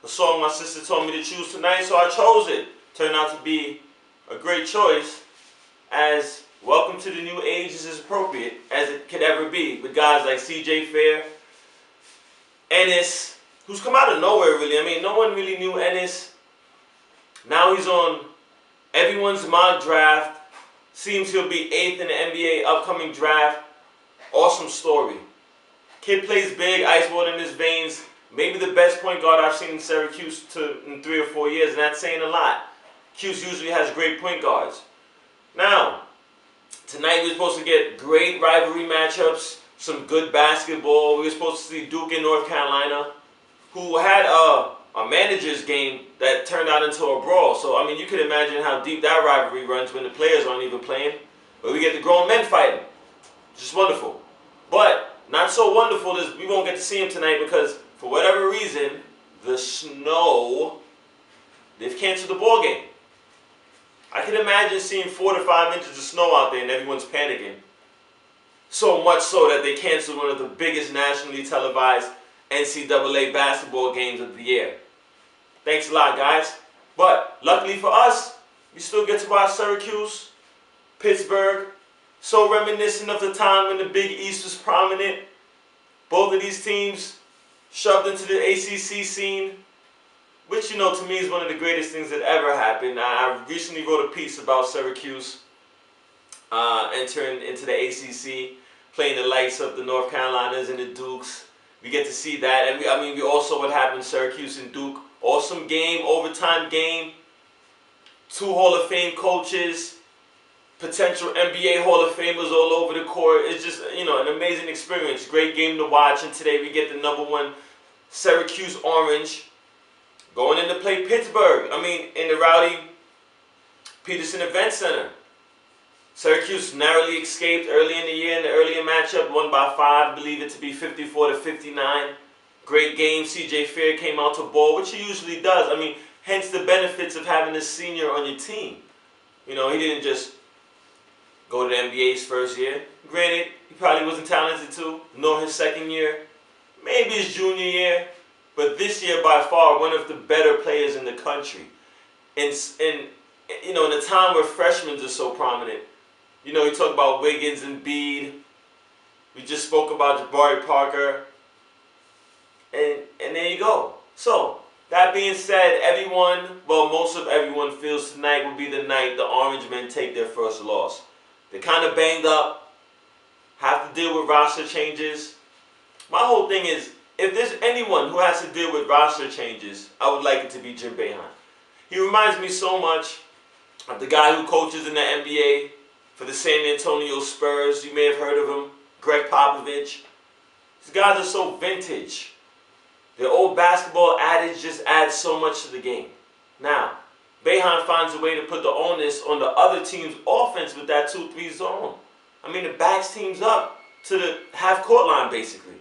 a song my sister told me to choose tonight, so I chose it. Turned out to be a great choice, as Welcome to the New Age is as appropriate as it could ever be, with guys like CJ Fair, Ennis, who's come out of nowhere really. I mean, no one really knew Ennis. Now he's on everyone's mock draft. Seems he'll be 8th in the NBA upcoming draft. Awesome story. Kid plays big, ice water in his veins. Maybe the best point guard I've seen in Syracuse in 3 or 4 years, and that's saying a lot. Cuse usually has great point guards. Now, tonight we're supposed to get great rivalry matchups, some good basketball. We were supposed to see Duke and North Carolina, who had a manager's game that turned out into a brawl. So, I mean, you can imagine how deep that rivalry runs when the players aren't even playing. But we get the grown men fighting. Just wonderful. But not so wonderful is we won't get to see them tonight because, for whatever reason, the snow, they've canceled the ball game. I can imagine seeing 4 to 5 inches of snow out there and everyone's panicking. So much so that they canceled one of the biggest nationally televised NCAA basketball games of the year. Thanks a lot, guys. But luckily for us, we still get to watch Syracuse, Pittsburgh. So reminiscent of the time when the Big East was prominent. Both of these teams shoved into the ACC scene, which, you know, to me is one of the greatest things that ever happened. I recently wrote a piece about Syracuse entering into the ACC, playing the likes of the North Carolinas and the Dukes. We get to see that, and we also what happened Syracuse and Duke. Awesome game, overtime game. 2 Hall of Fame coaches, potential NBA Hall of Famers all over the court. It's just, you know, an amazing experience. Great game to watch, and today we get the #1 Syracuse Orange going in to play Pittsburgh. I mean, in the Rowdy Peterson Event Center. Syracuse narrowly escaped early in the year in the earlier matchup, won by 5, believe it to be 54 to 59. Great game. CJ Fair came out to ball, which he usually does. I mean, hence the benefits of having a senior on your team. You know, he didn't just go to the NBA's first year. Granted, he probably wasn't talented too, nor his second year, maybe his junior year, but this year by far one of the better players in the country. And you know, in a time where freshmen are so prominent. You know, you talk about Wiggins and Bede. We just spoke about Jabari Parker. And there you go. So, that being said, everyone, well, most of everyone feels tonight will be the night the Orange Men take their first loss. They're kind of banged up, have to deal with roster changes. My whole thing is, if there's anyone who has to deal with roster changes, I would like it to be Jim Boeheim. He reminds me so much of the guy who coaches in the NBA for the San Antonio Spurs. You may have heard of him, Greg Popovich. These guys are so vintage. The old basketball adage just adds so much to the game. Now, Boeheim finds a way to put the onus on the other team's offense with that 2-3 zone. I mean, it backs teams up to the half-court line, basically.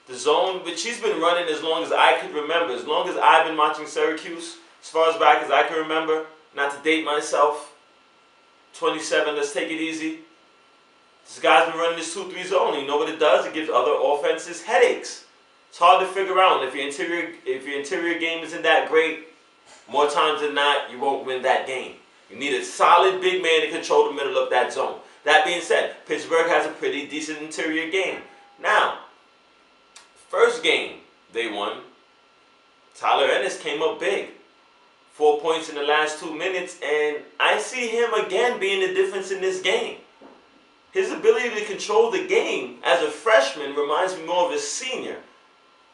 The zone, which he's been running as long as I could remember, as long as I've been watching Syracuse, as far as back as I can remember, not to date myself, 27, let's take it easy. This guy's been running this 2-3 zone. You know what it does? It gives other offenses headaches. It's hard to figure out. If your interior game isn't that great, more times than not, you won't win that game. You need a solid big man to control the middle of that zone. That being said, Pittsburgh has a pretty decent interior game. Now, first game they won, Tyler Ennis came up big. 4 points in the last 2 minutes, and I see him again being the difference in this game. His ability to control the game as a freshman reminds me more of a senior.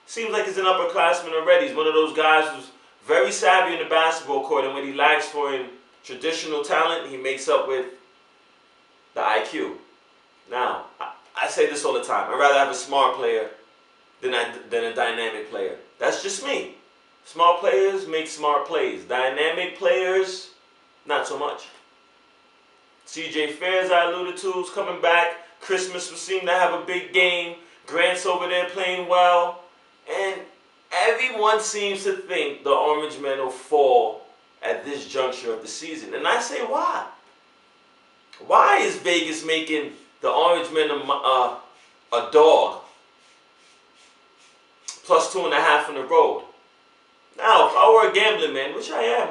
Seems like he's an upperclassman already. He's one of those guys who's very savvy in the basketball court, and what he lacks for in traditional talent, he makes up with the IQ. Now, I say this all the time. I'd rather have a smart player than a dynamic player. That's just me. Smart players make smart plays. Dynamic players, not so much. CJ Fair, as I alluded to, is coming back. Christmas will seem to have a big game. Grant's over there playing well. And everyone seems to think the Orange Men will fall at this juncture of the season. And I say, why? Why is Vegas making the Orange Men a dog? +2.5 on the road. Now, if I a gambling man, which I am,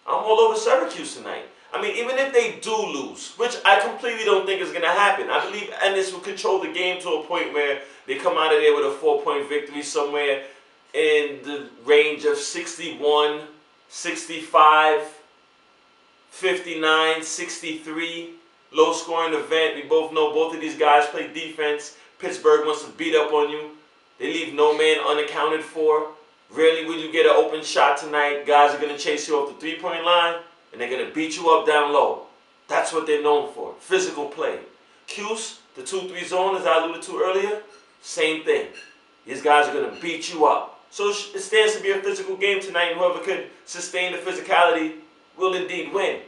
I'm all over Syracuse tonight. I mean, even if they do lose, which I completely don't think is going to happen, I believe Ennis will control the game to a point where they come out of there with a 4-point victory somewhere in the range of 61, 65, 59, 63. Low-scoring event. We both know both of these guys play defense. Pittsburgh wants to beat up on you. They leave no man unaccounted for. Rarely will you get an open shot tonight. Guys are going to chase you off the three-point line, and they're going to beat you up down low. That's what they're known for, physical play. Cuse, the 2-3 zone, as I alluded to earlier, same thing. These guys are going to beat you up. So it stands to be a physical game tonight, and whoever could sustain the physicality will indeed win.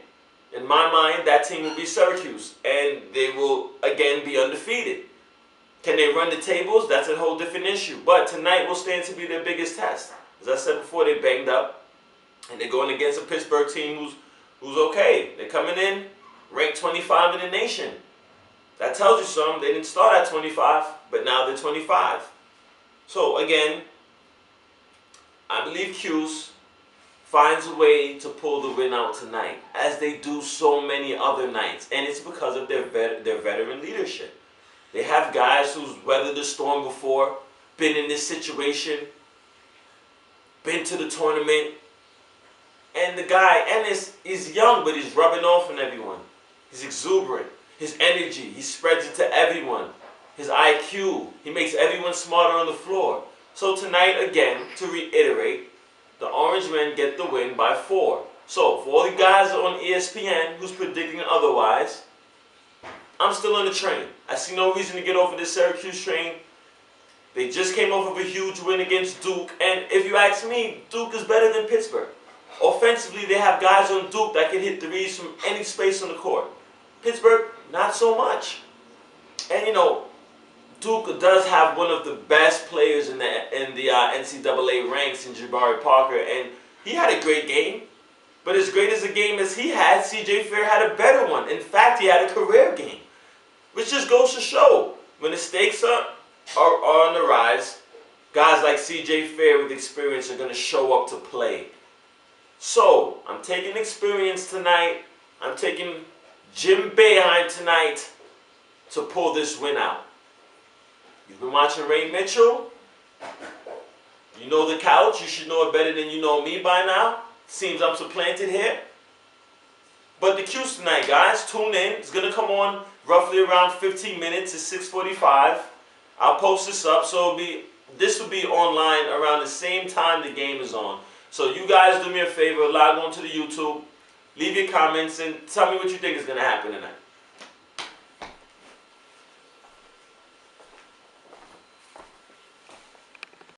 In my mind, that team will be Syracuse, and they will, again, be undefeated. Can they run the tables? That's a whole different issue. But tonight will stand to be their biggest test. As I said before, they banged up, and they're going against a Pittsburgh team who's okay. They're coming in ranked 25 in the nation. That tells you something. They didn't start at 25, but now they're 25. So, again, I believe Cuse finds a way to pull the win out tonight, as they do so many other nights. And it's because of their veteran leadership. They have guys who's weathered the storm before, been in this situation, been to the tournament. And the guy, Ennis, is young, but he's rubbing off on everyone. He's exuberant. His energy, he spreads it to everyone. His IQ, he makes everyone smarter on the floor. So tonight, again, to reiterate, the Orange Men get the win by 4. So, for all the guys on ESPN who's predicting otherwise, I'm still on the train. I see no reason to get off of this Syracuse train. They just came off of a huge win against Duke, and if you ask me, Duke is better than Pittsburgh. Offensively, they have guys on Duke that can hit threes from any space on the court. Pittsburgh, not so much. And you know, Duke does have one of the best players in the NCAA ranks in Jabari Parker, and he had a great game. But as great as a game as he had, C.J. Fair had a better one. In fact, he had a career game, which just goes to show when the stakes are on the rise, guys like C.J. Fair with experience are going to show up to play. So I'm taking experience tonight. I'm taking Jim Boeheim tonight to pull this win out. You've been watching Ray Mitchell. You know the couch. You should know it better than you know me by now. Seems I'm supplanted here. But the Q's tonight, guys. Tune in. It's going to come on roughly around 15 minutes. It's 6:45. I'll post this up. So this will be online around the same time the game is on. So you guys do me a favor. Log on to the YouTube. Leave your comments and tell me what you think is going to happen tonight.